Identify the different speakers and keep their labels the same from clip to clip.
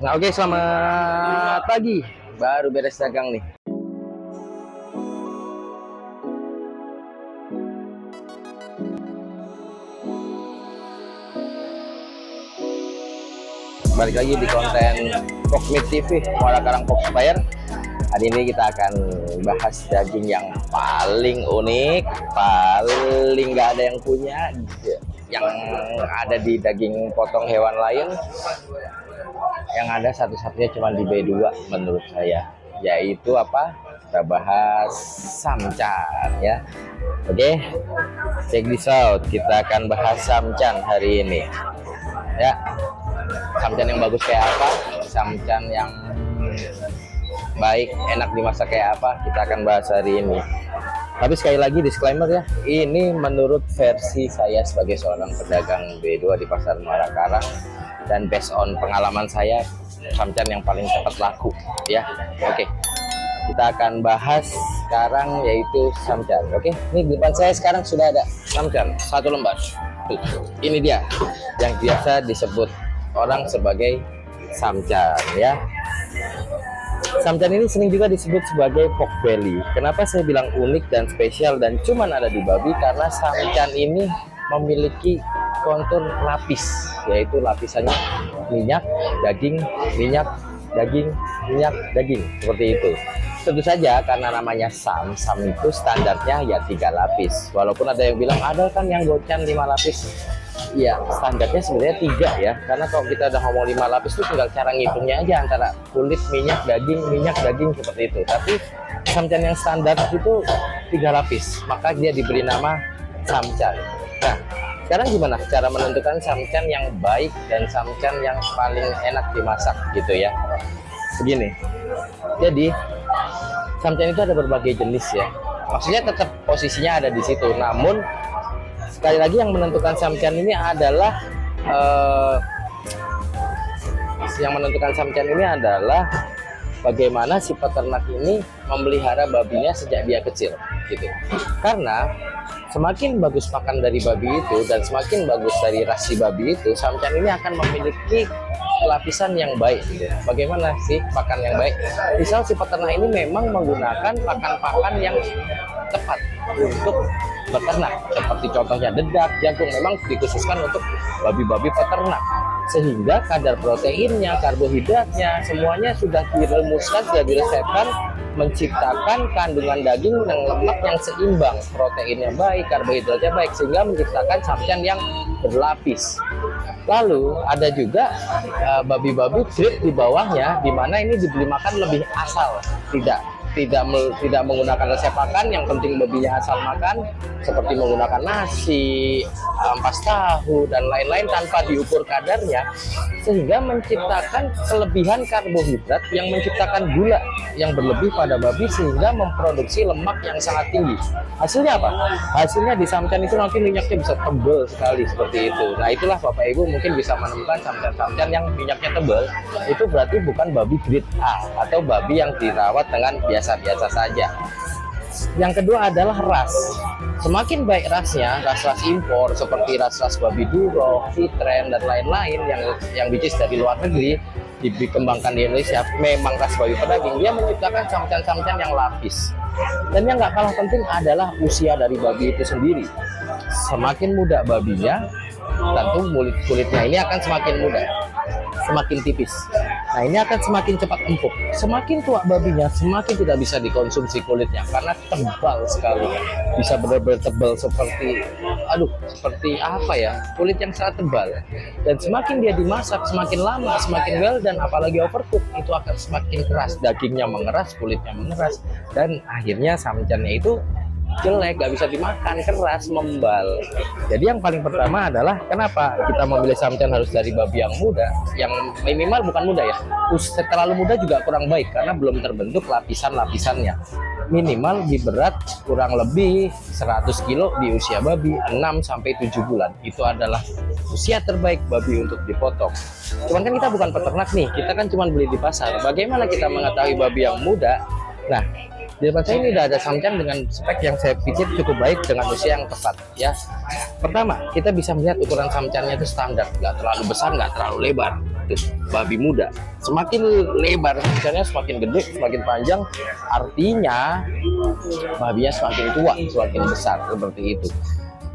Speaker 1: Nah, oke, selamat pagi. Baru beres dagang nih. Balik lagi di konten Pokmit TV, Muara Karang Foxfire. Hari ini kita akan bahas daging yang paling unik, paling nggak ada yang punya, yang ada di daging potong hewan lain. Yang ada satu-satunya cuma di B2 menurut saya, yaitu apa? Kita bahas samcan ya. Oke, check this out. Kita akan bahas samcan hari ini ya. Samcan yang bagus kayak apa, samcan yang baik, enak dimasak kayak apa, kita akan bahas hari ini. Tapi sekali lagi disclaimer ya, ini menurut versi saya sebagai seorang pedagang B2 di pasar Muara Karang, dan based on pengalaman saya, samcan yang paling cepat laku ya. Oke, kita akan bahas sekarang yaitu samcan. Oke, ini di depan saya sekarang sudah ada samcan satu lembar. Tuh, ini dia yang biasa disebut orang sebagai samcan ya. Samcan ini sering juga disebut sebagai pork belly. Kenapa saya bilang unik dan spesial dan cuman ada di babi? Karena samcan ini memiliki kontur lapis, yaitu lapisannya minyak, daging, minyak, daging, minyak, daging, seperti itu. Tentu saja karena namanya sam itu standarnya ya 3 lapis. Walaupun ada yang bilang ada kan yang gocan 5 lapis. Ya, standarnya sebenarnya 3 ya. Karena kalau kita udah ngomong 5 lapis itu tinggal cara ngitungnya aja antara kulit, minyak, daging seperti itu. Tapi samcan yang standar itu 3 lapis, maka dia diberi nama samcan. Nah, sekarang gimana cara menentukan samcan yang baik dan samcan yang paling enak dimasak gitu ya? Begini. Jadi, samcan itu ada berbagai jenis ya. Maksudnya tetap posisinya ada di situ, namun sekali lagi yang menentukan samcan ini adalah bagaimana si peternak ini memelihara babinya sejak dia kecil gitu. Karena semakin bagus pakan dari babi itu dan semakin bagus dari ras si babi itu, samcan ini akan memiliki lapisan yang baik gitu. Bagaimana sih pakan yang baik? Misal si peternak ini memang menggunakan pakan-pakan yang tepat untuk beternak, seperti contohnya dedak, jagung, memang dikhususkan untuk babi-babi peternak, sehingga kadar proteinnya, karbohidratnya, semuanya sudah dirumuskan, sudah diresepkan, menciptakan kandungan daging dan lemak yang seimbang, proteinnya baik, karbohidratnya baik, sehingga menciptakan samcan yang berlapis. Lalu ada juga babi-babi grade di bawahnya, di mana ini dibeli makan lebih asal, tidak menggunakan resep pakan, yang penting babinya asal makan, seperti menggunakan nasi, ampas tahu dan lain-lain tanpa diukur kadarnya, sehingga menciptakan kelebihan karbohidrat yang menciptakan gula yang berlebih pada babi, sehingga memproduksi lemak yang sangat tinggi. Hasilnya apa? Hasilnya di samcan itu nanti minyaknya bisa tebal sekali seperti itu. Nah, itulah Bapak Ibu mungkin bisa menemukan samcan-samcan yang minyaknya tebal, itu berarti bukan babi grade A atau babi yang dirawat dengan biasa-biasa saja. Yang kedua adalah ras. Semakin baik rasnya, ras-ras impor seperti ras-ras babi Duroc, Fitren dan lain-lain yang which is dari luar negeri dikembangkan di Indonesia, memang ras babi pedaging, dia menciptakan samcan-samcan yang lapis. Dan yang nggak kalah penting adalah usia dari babi itu sendiri. Semakin muda babinya, tentu kulitnya ini akan semakin muda, semakin tipis. Nah, ini akan semakin cepat empuk. Semakin tua babinya, semakin tidak bisa dikonsumsi kulitnya karena tebal sekali. Bisa benar-benar tebal seperti apa ya? Kulit yang sangat tebal. Dan semakin dia dimasak, semakin lama, semakin well, dan apalagi overcook, itu akan semakin keras. Dagingnya mengeras, kulitnya mengeras, dan akhirnya samcannya itu jelek, gak bisa dimakan, keras, membal. Jadi yang paling pertama adalah kenapa kita memilih samcan harus dari babi yang muda, yang minimal bukan muda ya, terlalu muda juga kurang baik karena belum terbentuk lapisan-lapisannya. Minimal di berat kurang lebih 100 kilo di usia babi 6-7 bulan. Itu adalah usia terbaik babi untuk dipotong. Cuman kan kita bukan peternak nih, kita kan cuma beli di pasar. Bagaimana kita mengetahui babi yang muda? Nah, di depan saya ini udah ada samcan dengan spek yang saya pikir cukup baik dengan usia yang tepat ya. Pertama, kita bisa melihat ukuran samcannya itu standar, nggak terlalu besar, nggak terlalu lebar. Itu babi muda. Semakin lebar misalnya, semakin gede, semakin panjang, artinya babinya semakin tua, semakin besar, seperti itu.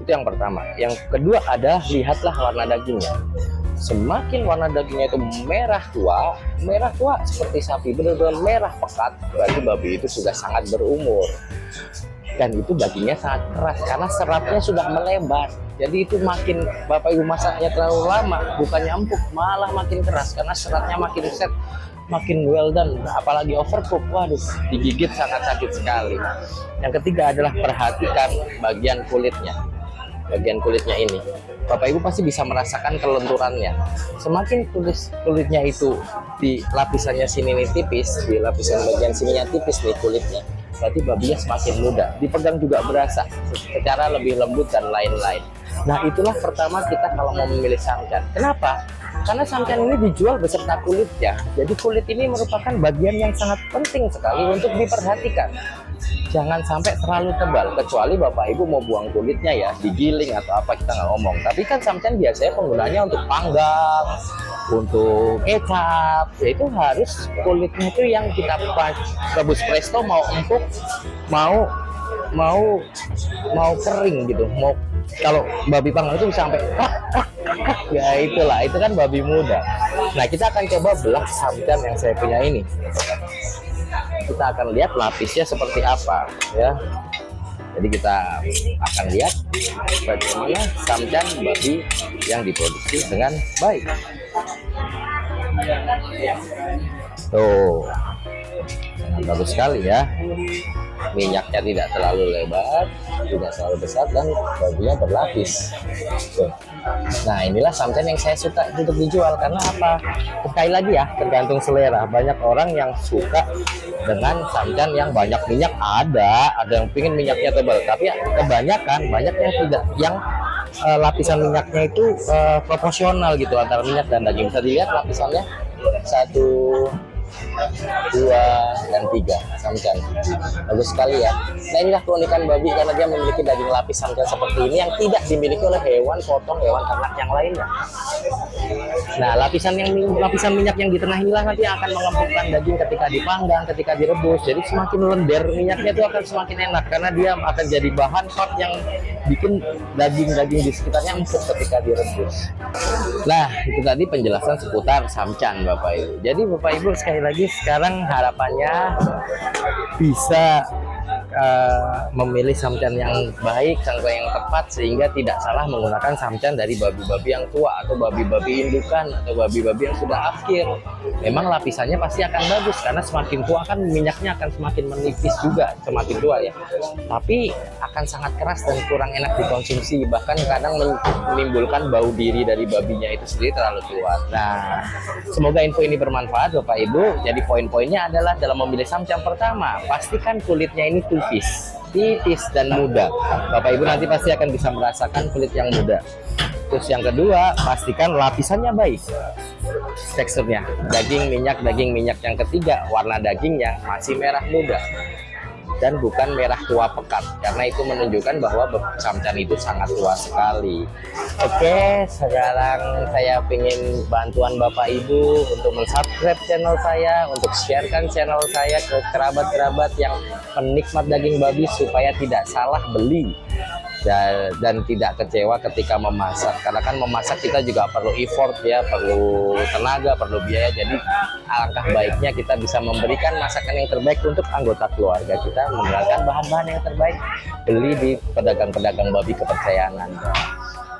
Speaker 1: Itu yang pertama. Yang kedua ada lihatlah warna dagingnya. Semakin warna dagingnya itu merah tua seperti sapi, benar-benar merah pekat, berarti babi itu sudah sangat berumur. Dan itu dagingnya sangat keras karena seratnya sudah melebar. Jadi itu makin Bapak Ibu masaknya terlalu lama, bukannya empuk, malah makin keras karena seratnya makin set, makin well done. Apalagi overcook, waduh, digigit sangat sakit sekali. Yang ketiga adalah perhatikan bagian kulitnya. Bagian kulitnya ini, Bapak Ibu pasti bisa merasakan kelenturannya. Semakin kulitnya itu di lapisannya sini nih tipis, di lapisan bagian sininya tipis nih kulitnya, berarti babinya semakin muda. Dipegang juga berasa secara lebih lembut dan lain-lain. Nah, itulah pertama kita kalau mau memilih samcan. Kenapa? Karena samcan ini dijual beserta kulitnya. Jadi kulit ini merupakan bagian yang sangat penting sekali untuk diperhatikan. Jangan sampai terlalu tebal, kecuali Bapak Ibu mau buang kulitnya ya, digiling atau apa, kita nggak ngomong. Tapi kan samcan biasanya penggunanya untuk panggang, untuk kecap, yaitu harus kulitnya itu yang kita rebus presto, mau empuk, mau kering gitu. Mau kalau babi panggang itu bisa sampai ya itulah, itu kan babi muda. Nah, kita akan coba belah samcan yang saya punya ini. Kita akan lihat lapisnya seperti apa ya. Jadi kita akan lihat bagaimana samcan babi yang diproduksi dengan baik. Tuh, sangat bagus sekali ya. Minyaknya tidak terlalu lebar, tidak terlalu besar, dan babinya berlapis. Tuh. Nah, inilah samcan yang saya suka untuk dijual. Karena apa? Sekali lagi ya, tergantung selera. Banyak orang yang suka dengan samcan yang banyak minyak, ada yang pingin minyaknya tebal, tapi kebanyakan banyak yang tidak, yang lapisan minyaknya itu proporsional gitu antara minyak dan daging. Bisa dilihat lapisannya 1, 2, dan 3 samcan, bagus sekali ya. Nah, inilah keunikan babi karena dia memiliki daging lapis samcan seperti ini yang tidak dimiliki oleh hewan potong, hewan ternak yang lainnya. Nah, lapisan minyak yang di tengah inilah nanti akan mengempukkan daging ketika dipanggang, ketika direbus. Jadi semakin lender minyaknya itu akan semakin enak karena dia akan jadi bahan part yang bikin daging-daging di sekitarnya empuk ketika direbus. Nah, itu tadi penjelasan seputar samcan Bapak Ibu. Jadi Bapak Ibu sekali lagi sekarang harapannya bisa memilih samcan yang baik, samcan yang tepat, sehingga tidak salah menggunakan samcan dari babi-babi yang tua atau babi-babi indukan atau babi-babi yang sudah akhir. Memang lapisannya pasti akan bagus karena semakin tua kan minyaknya akan semakin menipis juga semakin tua ya. Tapi akan sangat keras dan kurang enak dikonsumsi, bahkan kadang menimbulkan bau diri dari babinya itu sendiri terlalu tua. Nah, semoga info ini bermanfaat Bapak Ibu. Jadi poin-poinnya adalah dalam memilih samcan, pertama, pastikan kulitnya ini tipis dan muda. Bapak Ibu nanti pasti akan bisa merasakan kulit yang muda. Terus yang kedua, pastikan lapisannya baik, teksturnya daging minyak. Yang ketiga, warna dagingnya masih merah muda dan bukan merah tua pekat, karena itu menunjukkan bahwa samcan itu sangat tua sekali. Oke, sekarang saya ingin bantuan Bapak Ibu untuk mensubscribe channel saya, untuk sharekan channel saya ke kerabat-kerabat yang penikmat daging babi supaya tidak salah beli dan tidak kecewa ketika memasak. Karena kan memasak kita juga perlu effort ya, perlu tenaga, perlu biaya. Jadi alangkah baiknya kita bisa memberikan masakan yang terbaik untuk anggota keluarga kita, menggunakan bahan-bahan yang terbaik, beli di pedagang-pedagang babi kepercayaan Anda.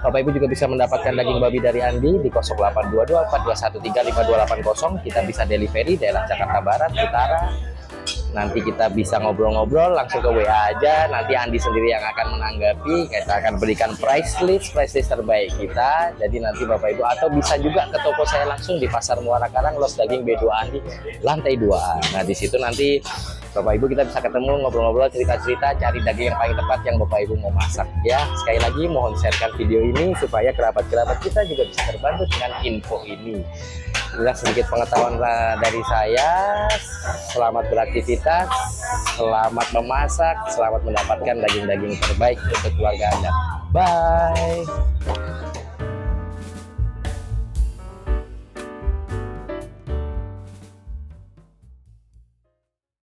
Speaker 1: Bapak Ibu juga bisa mendapatkan daging babi dari Andi di 0822 4213 5280. Kita bisa delivery daerah Jakarta Barat, Utara. Nanti kita bisa ngobrol-ngobrol langsung ke WA aja. Nanti Andi sendiri yang akan menanggapi. Kita akan berikan price list terbaik kita. Jadi nanti Bapak Ibu, atau bisa juga ke toko saya langsung di Pasar Muara Karang, Los Daging B2 Andi, lantai 2A. Nah, di situ nanti Bapak Ibu kita bisa ketemu, ngobrol-ngobrol, cerita-cerita, cari daging yang paling tepat yang Bapak Ibu mau masak. Ya, sekali lagi mohon sharekan video ini supaya kerabat-kerabat kita juga bisa terbantu dengan info ini. Inilah sedikit pengetahuan dari saya. Selamat beraktivitas, selamat memasak, selamat mendapatkan daging-daging terbaik untuk keluarga Anda. Bye.